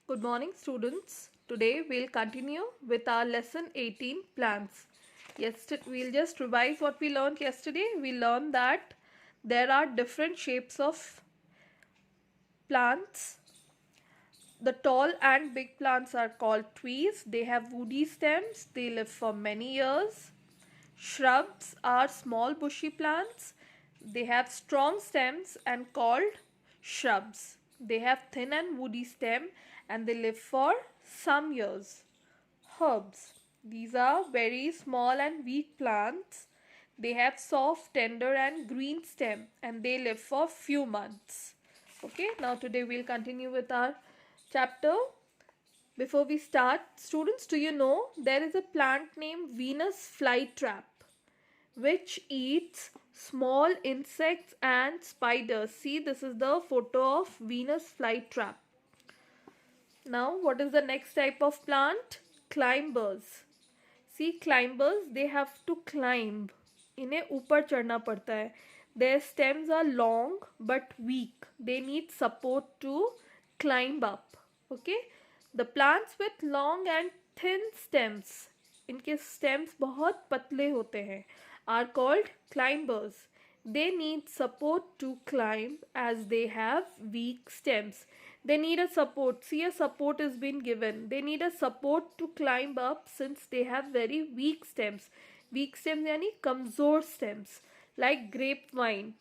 Good morning, students. Today we'll continue with our lesson 18 plants. We'll just revise what we learned yesterday. We learned that there are different shapes of plants. The tall and big plants are called trees. They have woody stems. They live for many years. Shrubs are small bushy plants. They have strong stems and called shrubs. They have thin and woody stem and they live for some years. Herbs. These are very small and weak plants. They have soft, tender and green stem and they live for few months. Okay, now today we'll continue with our chapter. Before we start, students, do you know there is a plant named Venus flytrap which eats small insects and spiders. See, this is the photo of Venus flytrap. Now, what is the next type of plant? Climbers. See, climbers, they have to climb. इन्हें ऊपर चढ़ना पड़ता है. Their stems are long but weak. They need support to climb up. Okay? The plants with long and thin stems, इनके stems बहुत पतले होते हैं, are called climbers. They need support to climb as they have weak stems. They need a support. See, a support is being given. They need a support to climb up since they have very weak stems. Weak stems यानी कमज़ोर stems. Like grapevine.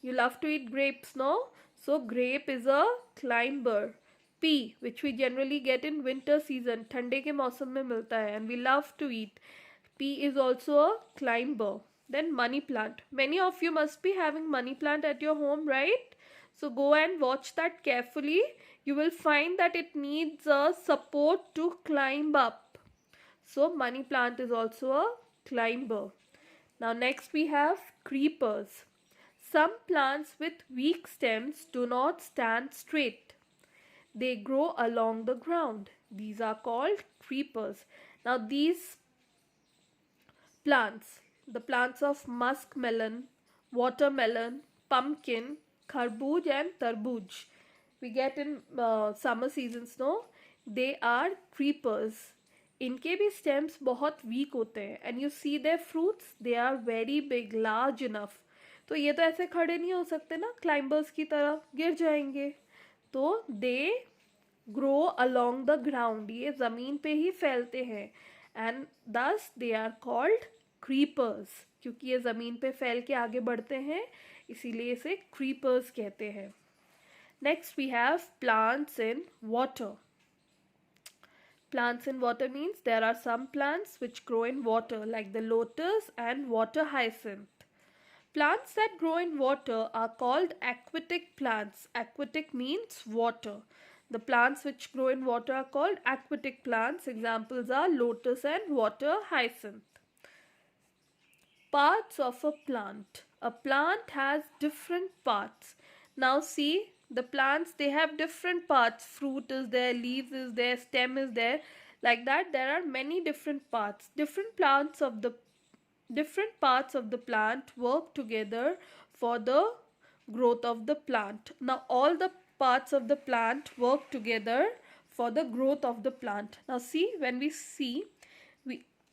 You love to eat grapes, no? So grape is a climber. Pea, which we generally get in winter season, ठंडे के मौसम में मिलता है, and we love to eat. Pea is also a climber. Then money plant. Many of you must be having money plant at your home, right? So go and watch that carefully. You will find that it needs a support to climb up. So money plant is also a climber. Now next we have creepers. Some plants with weak stems do not stand straight. They grow along the ground. These are called creepers. Now these plants, the plants of muskmelon, watermelon, pumpkin, kharbooj and tarbooj, we get in summer seasons, no? They are creepers. इनके भी stems बहुत weak होते हैं and you see their fruits, they are very big, large enough. तो ये तो ऐसे खड़े नहीं हो सकते ना climbers की तरह, गिर जाएंगे. तो they grow along the ground, ये ज़मीन पे ही फैलते हैं and thus they are called creepers. क्योंकि ये ज़मीन पे फैल के आगे बढ़ते हैं इसीलिए इसे creepers कहते हैं. Next we have plants in water. Plants in water means there are some plants which grow in water like the lotus and water hyacinth. Plants that grow in water are called aquatic plants. Aquatic means water. The plants which grow in water are called aquatic plants. Examples are lotus and water hyacinth. Parts of a plant. A plant has different parts. Now see, the plants, they have different parts. Fruit is there, leaves is there, stem is there. Like that, there are many different parts. Different parts of the plant work together for the growth of the plant. Now all the parts of the plant work together for the growth of the plant. Now see, when we see,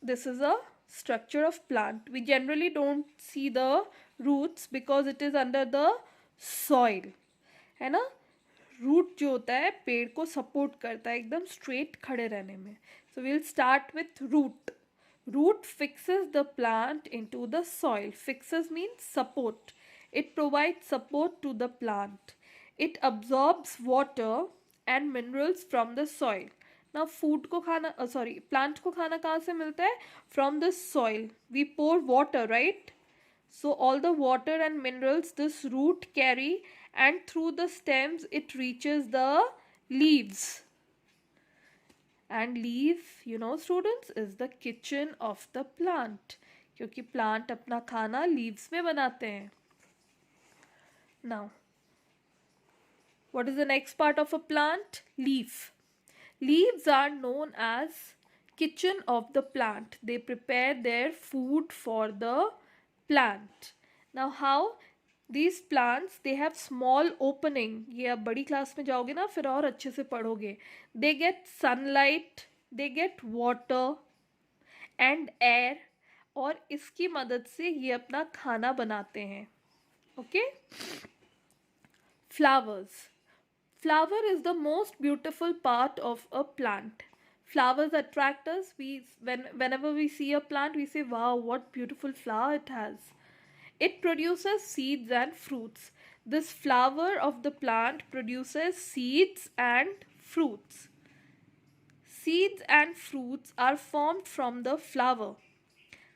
this is a structure of plant. We generally don't see the roots because it is under the soil, है ना? Root जो होता है पेड़ को support करता है एकदम स्ट्रेट खड़े रहने में. So we'll start with root. Root fixes the plant into the soil. Fixes means support. It provides support to the plant. It absorbs water and minerals from the soil. Now plant को खाना कहाँ से मिलता है? From the soil. We pour water, right? So all the water and minerals this root carry and through the stems it reaches the leaves. And leaf, you know students, is the kitchen of the plant. क्योंकि plant अपना खाना leaves में बनाते हैं. Now, what is the next part of a plant? Leaf. Leaves are known as kitchen of the plant. They prepare their food for the plant. Now how? These plants, they have small opening. ये अब बड़ी class में जाओगे ना फिर और अच्छे से पढ़ोगे. They get sunlight, they get water and air, और इसकी मदद से ये अपना खाना बनाते हैं. Okay? Flowers. Flower is the most beautiful part of a plant. Flowers attract us. Whenever we see a plant, we say, wow, what beautiful flower it has. It produces seeds and fruits. This flower of the plant produces seeds and fruits. Seeds and fruits are formed from the flower.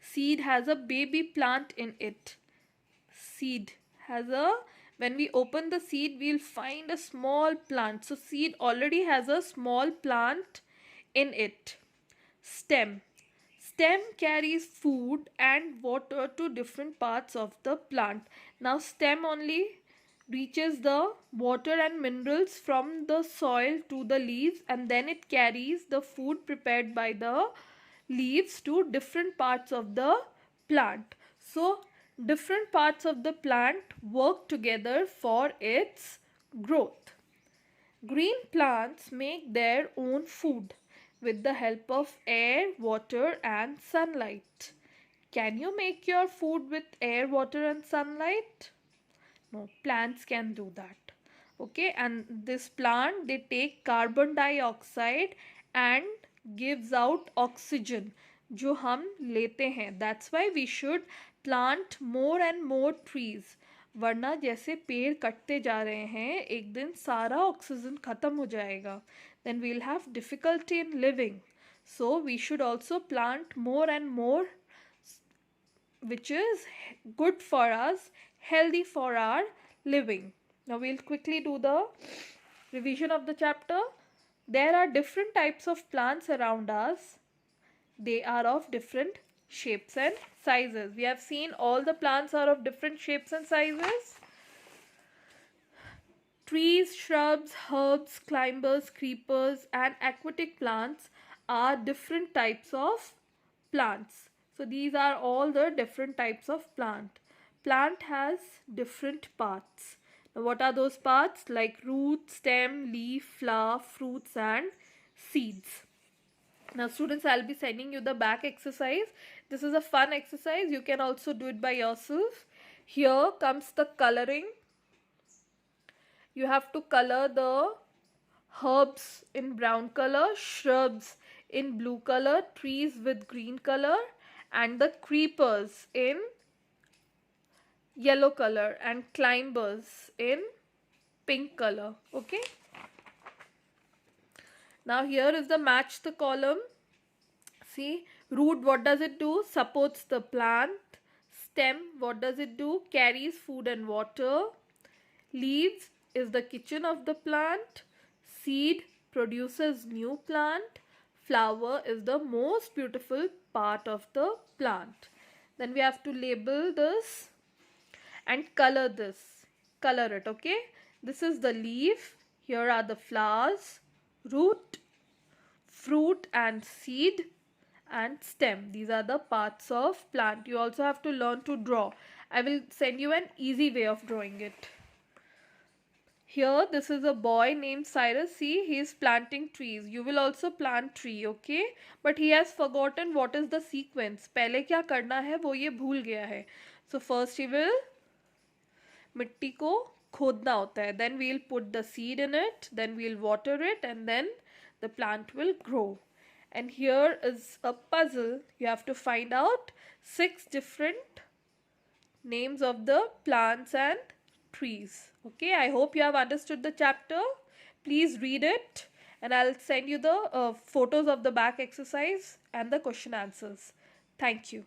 Seed has a baby plant in it. Seed has a, when we open the seed, we'll find a small plant. So seed already has a small plant in it. Stem. Stem carries food and water to different parts of the plant. Now stem only reaches the water and minerals from the soil to the leaves, and then it carries the food prepared by the leaves to different parts of the plant. So different parts of the plant work together for its growth. Green plants make their own food with the help of air, water and sunlight. Can you make your food with air, water and sunlight? No, plants can do that. Okay, and this plant, they take carbon dioxide and gives out oxygen जो हम लेते हैं. That's why we should plant more and more trees. वरना जैसे पेड़ कटते जा रहे हैं एक दिन सारा ऑक्सीजन खत्म हो जाएगा. Then we'll have difficulty in living. So we should also plant more and more, which is good for us, healthy for our living. Now we'll quickly do the revision of the chapter. There are different types of plants around us. They are of different shapes and sizes. We have seen all the plants are of different shapes and sizes. Trees, shrubs, herbs, climbers, creepers and aquatic plants are different types of plants. So these are all the different types of plant. Plant has different parts. Now what are those parts? Like root, stem, leaf, flower, fruits and seeds. Now students, I'll be sending you the back exercise. This is a fun exercise. You can also do it by yourself. Here comes the coloring. You have to color the herbs in brown color, shrubs in blue color, trees with green color and the creepers in yellow color and climbers in pink color. Okay. Now here is the match the column. See, root, what does it do? Supports the plant. Stem, what does it do? Carries food and water. Leaves is the kitchen of the plant. Seed produces new plant. Flower is the most beautiful part of the plant. Then we have to label this and color this. Color it, okay? This is the leaf. Here are the flowers, root, fruit and seed and stem. These are the parts of plant. You also have to learn to draw. I will send you an easy way of drawing it. Here, this is a boy named Cyrus. See, he is planting trees. You will also plant tree, okay? But he has forgotten what is the sequence. पहले क्या करना है वो ये भूल गया है. So first he will मिट्टी को खोदना होता है. Then we'll put the seed in it. Then we'll water it and then the plant will grow. And here is a puzzle. You have to find out 6 different names of the plants and trees. Okay, I hope you have understood the chapter. Please read it and I'll send you the photos of the back exercise and the question answers. Thank you.